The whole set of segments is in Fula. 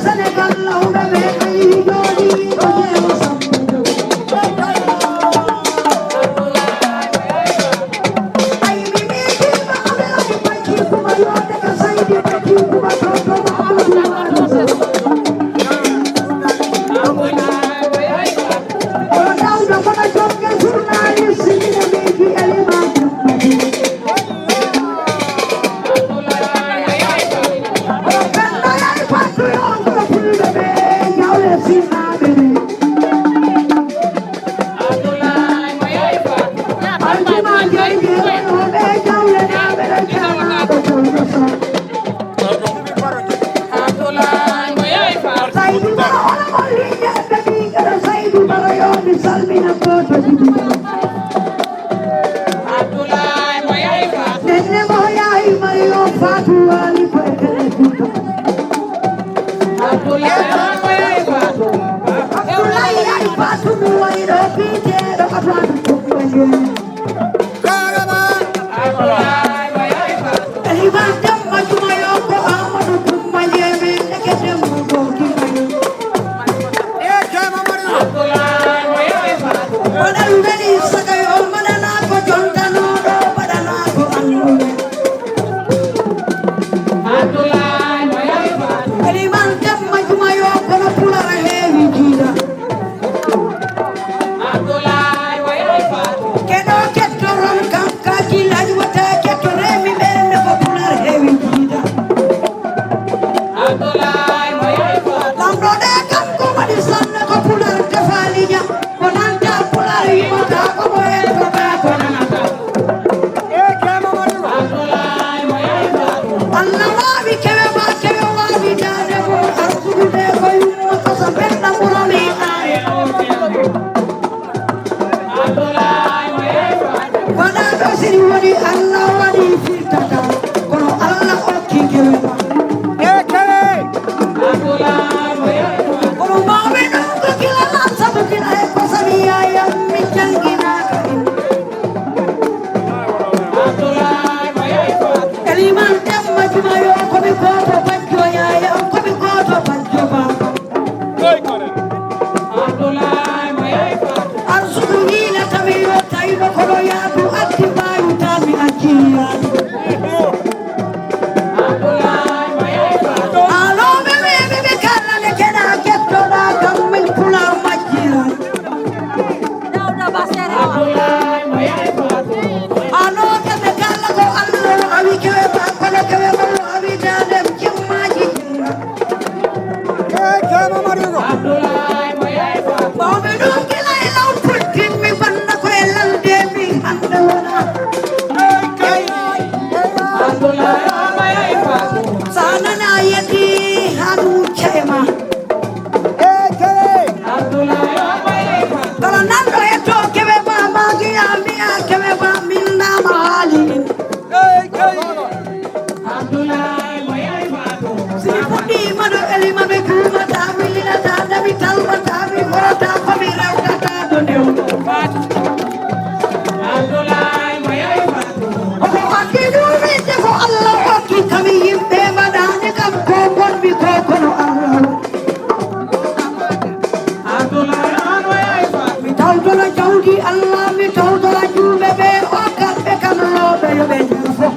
Senegal, mi salmina poto jibina Abdoulaye Moyaye Fatou nenne moyayi mayo Fatou wali fekele kuta Abdoulaye Moyaye Fatou Abdoulaye ay Fatou mi wayro pite do Fatou kumbaye Abdoulaye Moyaye Fatou Eliman jamma juma yo ko Amadou kumbaye mi nekete mo ko kimaye Abdoulaye Moyaye Fatou Badal veli sagayo madana ko jontano do badana ko annume Abdoulaye Moyaye Fatou Eliman jamma juma yo ko no pulara hewi jida Abdoulaye Moyaye Fatou kedo ketto ron kam ka jilaji wata ketto remi ɓernde ko pular hewi jida Abdoulaye Moyaye Fatou lamɗoɗe kam ko waɗi sanne ko pular defaliña ko nanta pular yimata ko ɓoyen ko ɓa ko nanata Abdoulaye Moyaye Fatou Allah wawi kewe wawi dade mo arsugude ko yumma koso benɗa ɓuromi ɗare Abdoulaye Moyaye Fatou waɗa ɗo siri woni Allah waɗi firtata kono Allah okki kewe ma Abdoulaye Moyaye Fatou kono mawɓe ɗum ko kilalam sabu kila e ko sami yayam min jangginaka en Abdoulaye Moyaye Fatou Eliman jamma jumayo komi goto bajjo yayam komi goto bajjo baba Abdoulaye Moyaye Fatou arsugu hiila tawi yo tawiɗo koɗo yaadu addi mbawi tami acciyani Abdoulaye Moyaye Fatou aloɓe weɓe ɓe kallane keɗa kettoɗa kam min pular majjirani Abdoulaye Moyaye Fatou anoɓe ɓe kalla ko allah awi kewe ma kono kewe mallo awi dadem jimmaji jinga Abdoulaye Moyaye Fatou mawɓe ɗum gila e law pultinmi banda koye lalde min hande wona Abdoulaye Moyaye Fatou sanana yeddi hanu cema Abdoulaye Moyaye Fatou kala nanɗo e to kewe ma magiya mbiya kewe ma min nama haali Abdoulaye Moyaye Fatou simi fuɗɗima ɗo elima ɓe kumata mi linata dami talmata mi horota komi rewtata do ndewɗo Abdoulaye Moyaye Fatou omo waddi ɗuminde ko allah hokki kami yimɓe mbaɗani kam ko gonmi ko kono allah Abdoulaye Moyaye Fatou mi tawdora jawdi allah mi tawdora juuɓe ɓe o kamɓe kam looɓe yoɓe jafo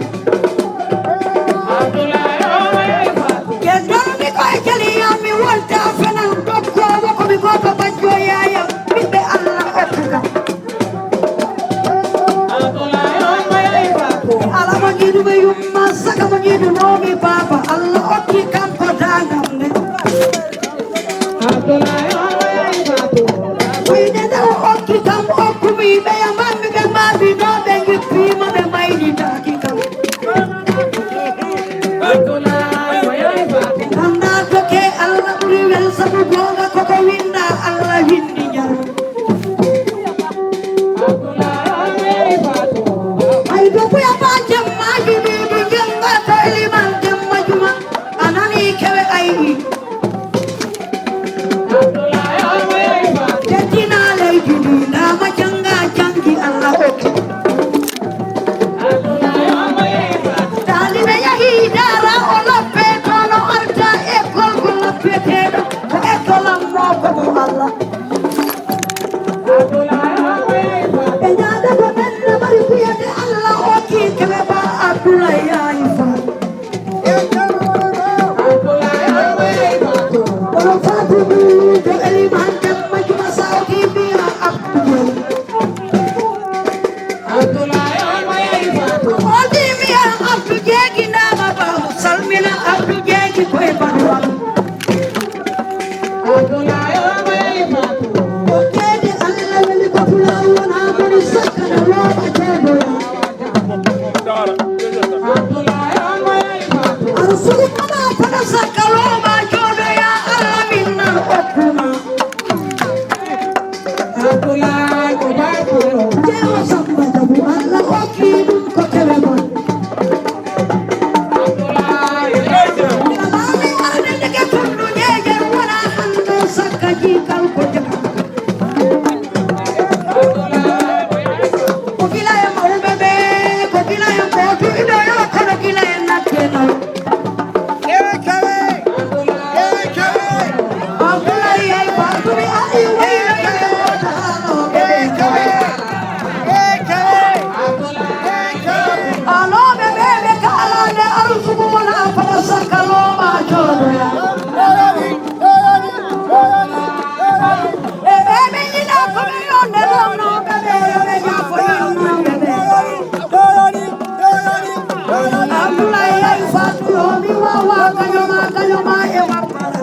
Abdoulaye Moyaye Fatou keddormi koye jaliyam mi wonta fenan dokkowo komi goto bajjo yayam ɓiɓɓe allah okka Abdoulaye Moyaye Fatou ala mo jiiɗuɓe yumma saka mo jiiɗunomi baba allah okki kanko dagam nde Abdoulaye Moyaye Fatou wiide nde o okki kam Abdoulaye ko Bakuro. Jewa samba jabu Allah oki dum ko kelema. Abdoulaye Mami arde deke tundu jeje wala hando sakaji kal ko jabu. Ko kila ya maulbe be ko kila ya ko tu ido yo kono kila ya nakena. Abdoulaye ay Bakuri ay way alo bebe be kala ne arzugu mona para sakalo ma chodo ya. Bebe ni na kome yo ne no bebe yo ne ya fo yo no bebe. Abdoulaye ay fatu yo mi wa kanyoma e wa para.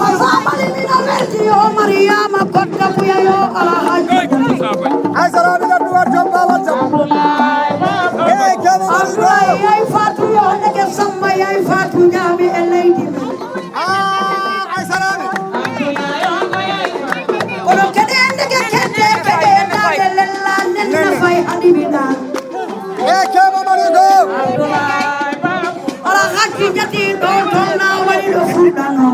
Masabali ni na verti yo Mariama kotta buya yo ala haji. Abdoulaye ay fatu yo ne ke samba ay fatu nyami e lady. Kono kede ne ke kede bebe na lella ne na fay adibina. Ala haji jati do to na wali do fundano.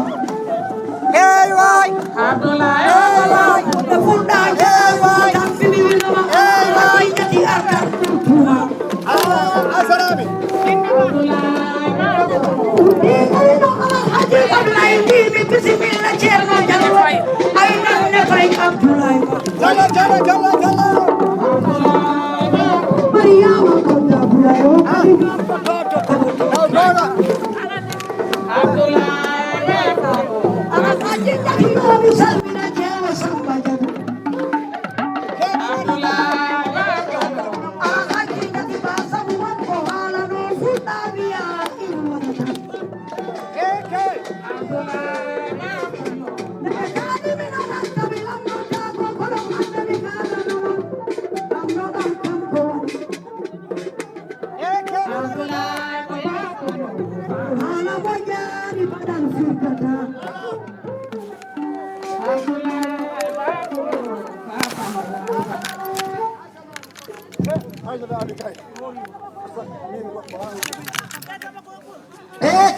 The funda jawa tan fini winama. Haji jati arta tuma. Abdoulaye ndi mi bismillah cerno jalwa ay nan ne fay Abdoulaye Mariama ko Abdoulaye ala haji jati yo mi salmina jewa samba jabu ala haji jati ba sabuwan ko hala no funda biya ilwana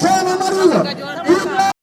Kena Marulo.